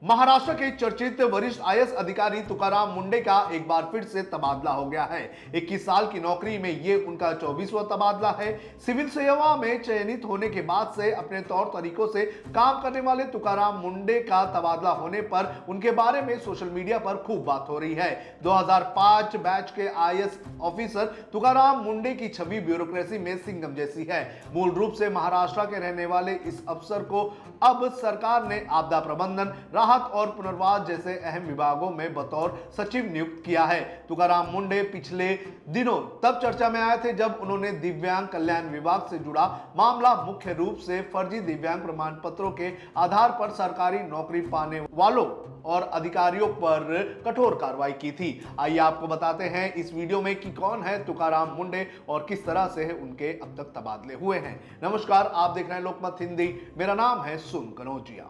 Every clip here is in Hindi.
महाराष्ट्र के चर्चित वरिष्ठ आईएएस अधिकारी तुकाराम मुंडे का एक बार फिर से तबादला हो गया है। 21 साल की नौकरी में ये उनका 24वां तबादला है। सिविल सेवा में चयनित होने के बाद से अपने तौर तरीकों से काम करने वाले तुकाराम मुंडे का तबादला होने पर उनके बारे में सोशल मीडिया पर खूब बात हो रही है। 2005 बैच के आईएएस ऑफिसर तुकाराम मुंडे की छवि ब्यूरोक्रेसी में सिंघम जैसी है। मूल रूप से महाराष्ट्र के रहने वाले इस अफसर को अब सरकार ने आपदा प्रबंधन, राहत और पुनर्वास जैसे अहम विभागों में बतौर सचिव नियुक्त किया है। तुकाराम मुंडे पिछले दिनों तब चर्चा में आए थे जब उन्होंने दिव्यांग कल्याण विभाग से जुड़ा मामला मुख्य रूप से फर्जी दिव्यांग प्रमाण पत्रों के आधार पर सरकारी नौकरी पाने वालों और अधिकारियों पर कठोर कार्रवाई की थी। आइए आपको बताते हैं इस वीडियो में कि कौन है तुकाराम मुंडे और किस तरह से उनके अब तक तबादले हुए हैं। नमस्कार, आप देख रहे हैं लोकमत हिंदी। मेरा नाम है सुन कनौजिया।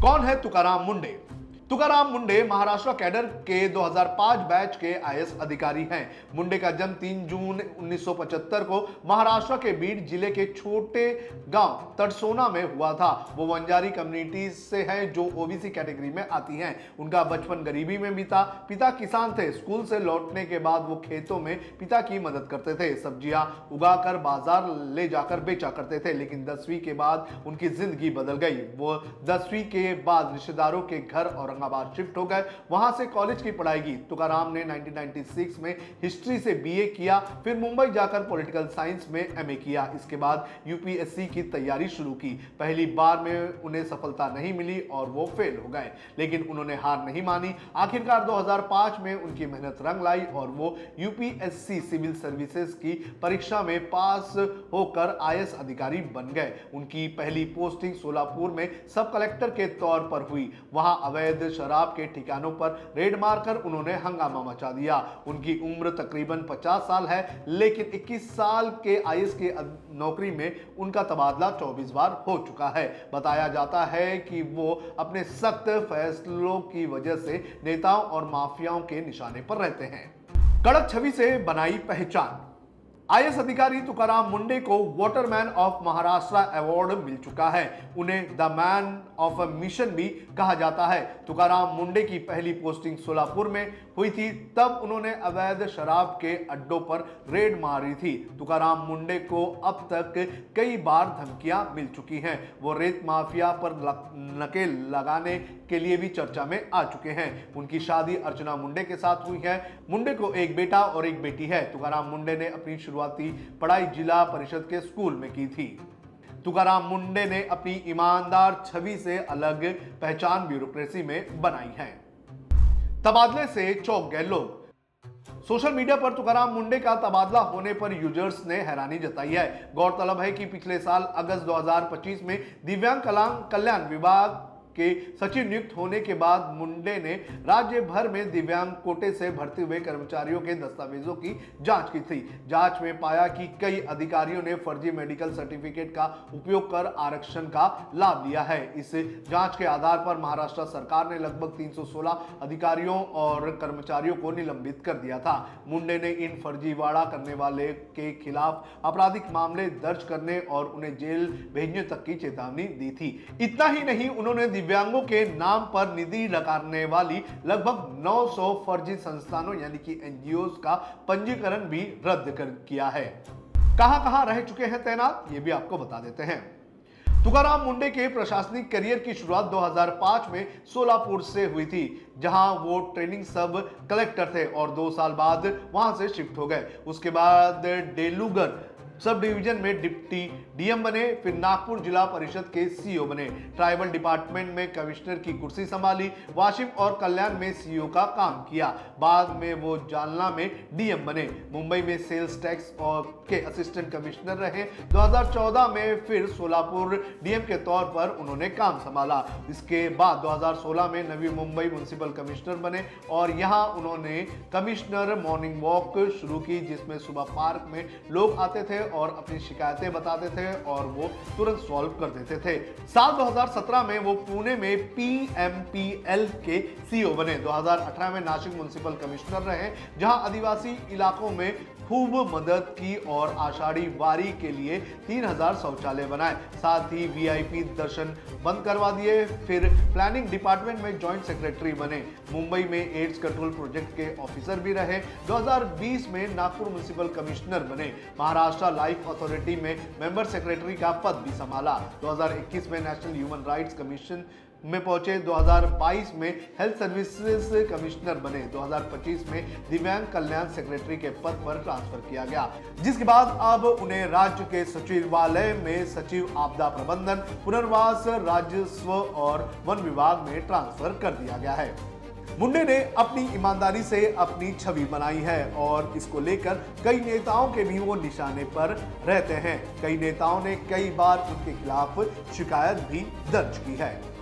कौन है तुकाराम मुंडे? तुकाराम मुंडे महाराष्ट्र कैडर के 2005 बैच के आईएएस अधिकारी हैं। मुंडे का जन्म 3 जून 1975 को महाराष्ट्र के बीड जिले के छोटे गांव तड़सोना में हुआ था। वो वंजारी कम्युनिटी से हैं जो ओबीसी कैटेगरी में आती हैं। उनका बचपन गरीबी में बीता। पिता किसान थे। स्कूल से लौटने के बाद वो खेतों में पिता की मदद करते थे। सब्जियां उगाकर बाजार ले जाकर बेचा करते थे। लेकिन 10वीं के बाद उनकी जिंदगी बदल गई। वो 10वीं के बाद रिश्तेदारों के घर औरंगाबाद शिफ्ट हो गए। वहां से कॉलेज की पढ़ाई की। तुकाराम ने 1996 में हिस्ट्री से बीए किया, फिर मुंबई जाकर पॉलिटिकल साइंस में एमए किया। इसके बाद यूपीएससी की तैयारी शुरू की। पहली बार में उन्हें सफलता नहीं मिली और वो फेल हो गए, लेकिन उन्होंने हार नहीं मानी। आखिरकार 2005 में उनकी मेहनत रंग लाई और वो यूपीएससी सिविल सर्विसेज की परीक्षा में पास होकर आईएएस अधिकारी बन गए। उनकी पहली पोस्टिंग सोलापुर में सब कलेक्टर के तौर पर हुई। वहां अवैध शराब के ठिकानों पर रेड मारकर उन्होंने हंगामा मचा दिया। उनकी उम्र तकरीबन 50 साल है, लेकिन 21 साल के आईएएस की नौकरी में उनका तबादला 24 बार हो चुका है। बताया जाता है कि वो अपने सख्त फैसलों की वजह से नेताओं और माफियाओं के निशाने पर रहते हैं। कड़क छवि से बनाई पहचान। आईएएस अधिकारी तुकाराम मुंडे को वाटरमैन ऑफ महाराष्ट्र अवार्ड मिल चुका है। उन्हें द मैन ऑफ मिशन भी कहा जाता है। तुकाराम मुंडे की पहली पोस्टिंग सोलापुर में हुई थी। तब उन्होंने अवैध शराब के अड्डों पर रेड मारी थी। तुकाराम मुंडे को अब तक कई बार धमकियां मिल चुकी हैं। वो रेत माफिया पर नकेल लगाने के लिए भी चर्चा में आ चुके हैं। उनकी शादी अर्चना मुंडे के साथ हुई है। मुंडे को एक बेटा और एक बेटी है। तुकाराम मुंडे ने अपनी शुरुआती पढ़ाई जिला परिषद के स्कूल में की थी। तुकाराम मुंडे ने अपनी ईमानदार छवि से अलग पहचान ब्यूरोक्रेसी में बनाई है। तबादले से चौंक गए लोग। सोशल मीडिया पर तुकाराम मुंडे का तबादला होने पर यूजर्स ने हैरानी जताई है। गौरतलब है कि पिछले साल अगस्त 2025 में दिव्यांग कल्याण विभाग के सचिव नियुक्त होने के बाद मुंडे ने राज्य भर में दिव्यांग कोटे से भर्ती हुए कर्मचारियों के दस्तावेजों की जांच की थी। जांच में पाया कि कई अधिकारियों ने फर्जी मेडिकल सर्टिफिकेट का उपयोग कर आरक्षण का लाभ लिया है। इस जांच के आधार पर महाराष्ट्र सरकार ने लगभग 316 अधिकारियों और कर्मचारियों को निलंबित कर दिया था। मुंडे ने इन फर्जीवाड़ा करने वाले के खिलाफ आपराधिक मामले दर्ज करने और उन्हें जेल भेजने तक की चेतावनी दी थी। इतना ही नहीं, उन्होंने दिव्यांगों के नाम पर निधि लगाने वाली लगभग 900 फर्जी संस्थानों यानी कि एनजीओ का पंजीकरण भी रद्द कर किया है। कहां रह चुके हैं तैनात, ये भी आपको बता देते हैं। तुकाराम मुंडे के प्रशासनिक करियर की शुरुआत 2005 में सोलापुर से हुई थी, जहां वो ट्रेनिंग सब कलेक्टर थे और 2 साल बाद वहां से शिफ्ट हो गए। उसके बाद डेलूगर सब डिवीजन में डिप्टी डीएम बने, फिर नागपुर जिला परिषद के सीईओ बने। ट्राइबल डिपार्टमेंट में कमिश्नर की कुर्सी संभाली। वाशिम और कल्याण में सीईओ का काम किया। बाद में वो जालना में डीएम बने। मुंबई में सेल्स टैक्स और के असिस्टेंट कमिश्नर रहे। 2014 में फिर सोलापुर डीएम के तौर पर उन्होंने काम संभाला। इसके बाद 2016 में नवी मुंबई म्युनिसिपल कमिश्नर बने और यहाँ उन्होंने कमिश्नर मॉर्निंग वॉक शुरू की, जिसमें सुबह पार्क में लोग आते थे और अपनी शिकायतें बताते थे और वो तुरंत सॉल्व कर देते थे। साल 2017 में वो पुणे में पीएमपीएल के सीईओ बने। 2018 में नासिक म्युनिसिपल कमिश्नर रहे, जहां आदिवासी इलाकों में खूब मदद की और आषाढ़ी वारी के लिए 3000 शौचालय बनाए। साथ ही वीआईपी दर्शन बंद करवा दिए। फिर प्लानिंग डिपार्टमेंट में जॉइंट सेक्रेटरी बने। मुंबई में एड्स कंट्रोल प्रोजेक्ट के ऑफिसर भी रहे। 2020 में नागपुर म्युनिसिपल कमिश्नर बने। महाराष्ट्र लाइफ अथॉरिटी में मेंबर सेक्रेटरी का पद भी संभाला। 2021 में नेशनल ह्यूमन राइट्स कमीशन में पहुंचे। 2022 में हेल्थ सर्विसेज कमिश्नर बने। 2025 में दिव्यांग कल्याण सेक्रेटरी के पद पर ट्रांसफर किया गया, जिसके बाद अब उन्हें राज्य के सचिवालय में सचिव आपदा प्रबंधन, पुनर्वास, राजस्व और वन विभाग में ट्रांसफर कर दिया गया है। मुंडे ने अपनी ईमानदारी से अपनी छवि बनाई है और इसको लेकर कई नेताओं के भी वो निशाने पर रहते हैं। कई नेताओं ने कई बार उनके खिलाफ शिकायत भी दर्ज की है।